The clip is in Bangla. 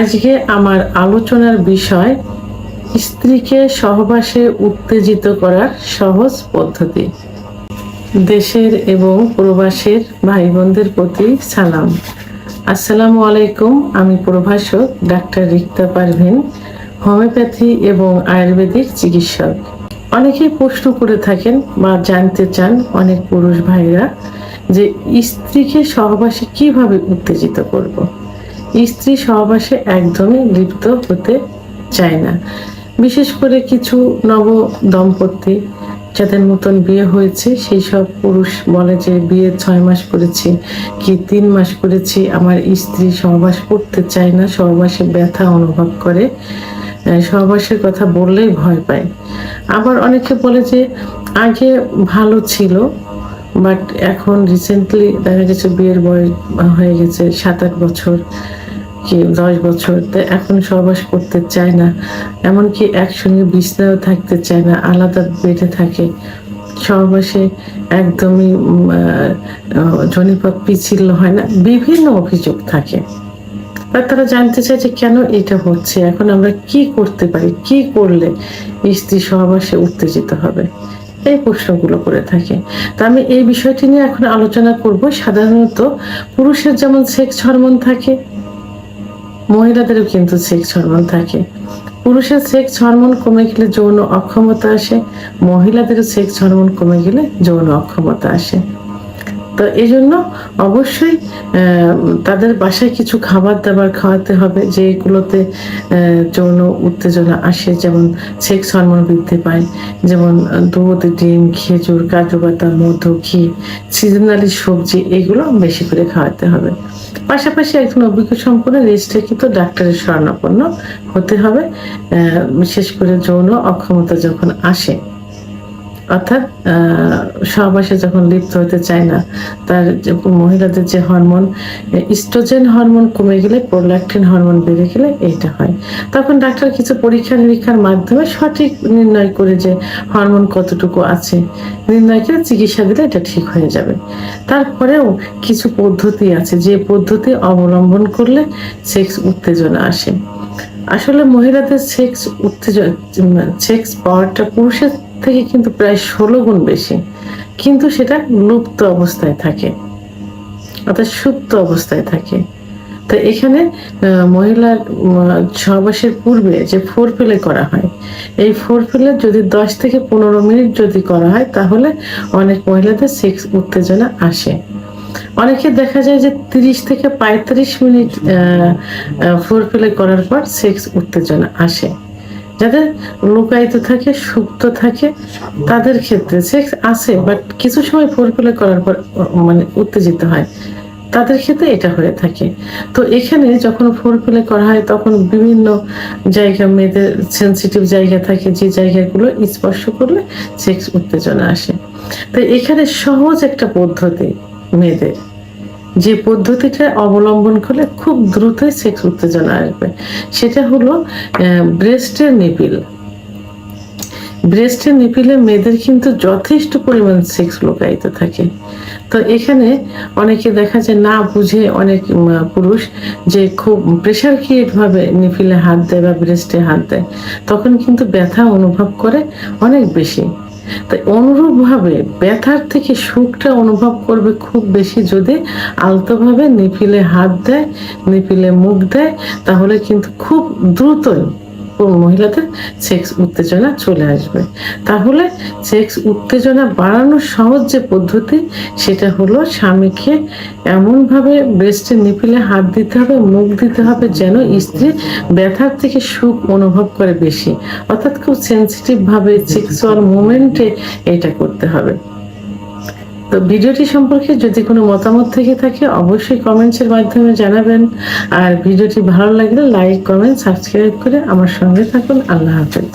আজকে আমার আলোচনার বিষয় স্ত্রীকে সহবাসে উত্তেজিত করার সহজ পদ্ধতি। দেশের এবং প্রবাসের ভাই বোনদের প্রতি সালাম। আসসালামু আলাইকুম। আমি প্রভাষক ডাক্তার রিক্তা পারভিন, হোমিওপ্যাথি এবং আয়ুর্বেদিক চিকিৎসক। অনেকেই প্রশ্ন করে থাকেন বা জানতে চান অনেক পুরুষ ভাইরা যে স্ত্রীকে সহবাসে কিভাবে উত্তেজিত করব। স্ত্রী সহবাসে একদমই লিপ্ত হতে চায় না। বিশেষ করে কিছু নব দম্পতি যাদের নতুন বিয়ে হয়েছে সেই সব পুরুষ বলে যে বিয়ে 6 মাস করেছি কি 3 মাস করেছি, আমার স্ত্রী সহবাস করতে চায় না, সহবাসে ব্যথা অনুভব করে, সহবাসের কথা বললেই ভয় পায়। আবার অনেকে বলে যে আগে ভালো ছিল, বাট এখন রিসেন্টলি দেখা গেছে বিয়ের বয়স হয়ে গেছে 7-8 বছর কি 10 বছর, তো এখন সহবাস করতে চায় না, এমনকি একসঙ্গে বিছানায় থাকতে চায় না, আলাদা বেডে থাকে, সহবাসে একদমই জনিপথ পিচ্ছিল হয় না, বিভিন্ন অভিযোগ থাকে। তারা জানতে চায় যে কেন এটা হচ্ছে, এখন আমরা কি করতে পারি, কি করলে স্ত্রী সহবাসে উত্তেজিত হবে, এই প্রশ্নগুলো করে থাকে। তা আমি এই বিষয়টি নিয়ে এখন আলোচনা করব। সাধারণত পুরুষের যেমন সেক্স হরমোন থাকে, মহিলাদেরও কিন্তু সেক্স হরমোন থাকে। পুরুষের সেক্স হরমোন কমে গেলে যৌন অক্ষমতা আসে, মহিলাদেরও সেক্স হরমোন কমে গেলে যৌন অক্ষমতা আসে। তো এই জন্য অবশ্যই তাদের বাসায় কিছু খাবার দাবার খাওয়াতে হবে যেগুলোতে যৌন উত্তেজনা আসে, যেমন সেক্স হরমোন বৃদ্ধি পায়, যেমন দুধ, ডিম, খেজুর, কাজু বাদাম, মধু, ঘি, সিজনালি সবজি, এগুলো বেশি করে খাওয়াতে হবে। পাশাপাশি একজন অভিজ্ঞ সম্পন্ন রেজিস্ট্রিকৃত ডাক্তারের শরণাপন্ন হতে হবে, বিশেষ করে যৌন অক্ষমতা যখন আসে, অর্থাৎ সহবাসে যখন লিপ্ত হতে চায় না, তার মহিলাদের যে হরমোন ইস্ট্রোজেন হরমোন কমে গেলে, প্রোল্যাক্টিন হরমোন বেড়ে গেলে এইটা হয়। তখন ডাক্তার কিছু পরীক্ষা নিরীক্ষার মাধ্যমে সঠিক নির্ণয় করে যে হরমোন কতটুকু আছে নির্ণয় করে চিকিৎসা দিলে এটা ঠিক হয়ে যাবে। তারপরেও কিছু পদ্ধতি আছে যে পদ্ধতি অবলম্বন করলে সেক্স উত্তেজনা আসে। আসলে মহিলাদের সেক্স উত্তেজনা, সেক্স পাওয়ারটা পুরুষের থেকে কিন্তু প্রায় 16 গুণ বেশি, কিন্তু সেটা লুপ্ত অবস্থায় থাকে, অর্থাৎ সুপ্ত অবস্থায় থাকে। তো এখানে মহিলার সহবাসের পূর্বে যে ফোরপ্লে করা হয়, এই ফোরপ্লে যদি 10 থেকে 15 মিনিট যদি করা হয় তাহলে অনেক মহিলাদের সেক্স উত্তেজনা আসে। অনেকে দেখা যায় যে 30 থেকে 35 মিনিট ফোরপ্লে করার পর সেক্স উত্তেজনা আসে। যাদের লুকায়িত থাকে, সুপ্ত থাকে, তাদের ক্ষেত্রে সেক্স আসে বাট কিছু সময় ফোরপ্লে করার পর মানে উত্তেজিত হয়, তাদের ক্ষেত্রে এটা হয়ে থাকে। তো এখানে যখন ফোরপ্লে করা হয় তখন বিভিন্ন জায়গা, মেয়েদের সেন্সিটিভ জায়গা থাকে, যে জায়গাগুলো স্পর্শ করলে সেক্স উত্তেজনা আসে। তো এখানে সহজ একটা পদ্ধতি মেয়েদের, যে পদ্ধতিটা অবলম্বন করলে খুব দ্রুতই সেক্স উত্তেজনা আসবে, সেটা হলো ব্রেস্টের নিপিল। ব্রেস্টের নিপিলে মেয়েদের কিন্তু যথেষ্ট পরিমাণ সেক্স লুকায়িত থাকে। তো এখানে অনেকে দেখা যায় না বুঝে অনেক পুরুষ যে খুব প্রেশার ক্রিয়েট ভাবে নিপিলে হাত দেয় বা ব্রেস্টে হাত দেয়, তখন কিন্তু ব্যথা অনুভব করে অনেক বেশি। তাই অনুরূপ ভাবে ব্যথার থেকে সুখটা অনুভব করবে খুব বেশি যদি আলতোভাবে নিপিলে হাত দেয়, নিপিলে মুখ দেয়, তাহলে কিন্তু খুব দ্রুতই মহিলাদের সেক্স উত্তেজনা চলে আসবে। তাহলে সেক্স উত্তেজনা বাড়ানোর সহজ যে পদ্ধতি সেটা হলো স্বামীকে এমনভাবে ব্রেস্টের নিপিলে হাত দিতে হবে, মুখ দিতে হবে যেন স্ত্রী ব্যথার থেকে সুখ অনুভব করে বেশি, অর্থাৎ খুব সেন্সিটিভ ভাবে সেক্সুয়াল মোমেন্টে এটা করতে হবে। তো ভিডিওটি সম্পর্কে যদি কোনো মতামত থেকে থাকে অবশ্যই কমেন্টসের মাধ্যমে জানাবেন, আর ভিডিওটি ভালো লাগলে লাইক, কমেন্ট, সাবস্ক্রাইব করে আমার সঙ্গে থাকুন। আল্লাহ হাফেজ।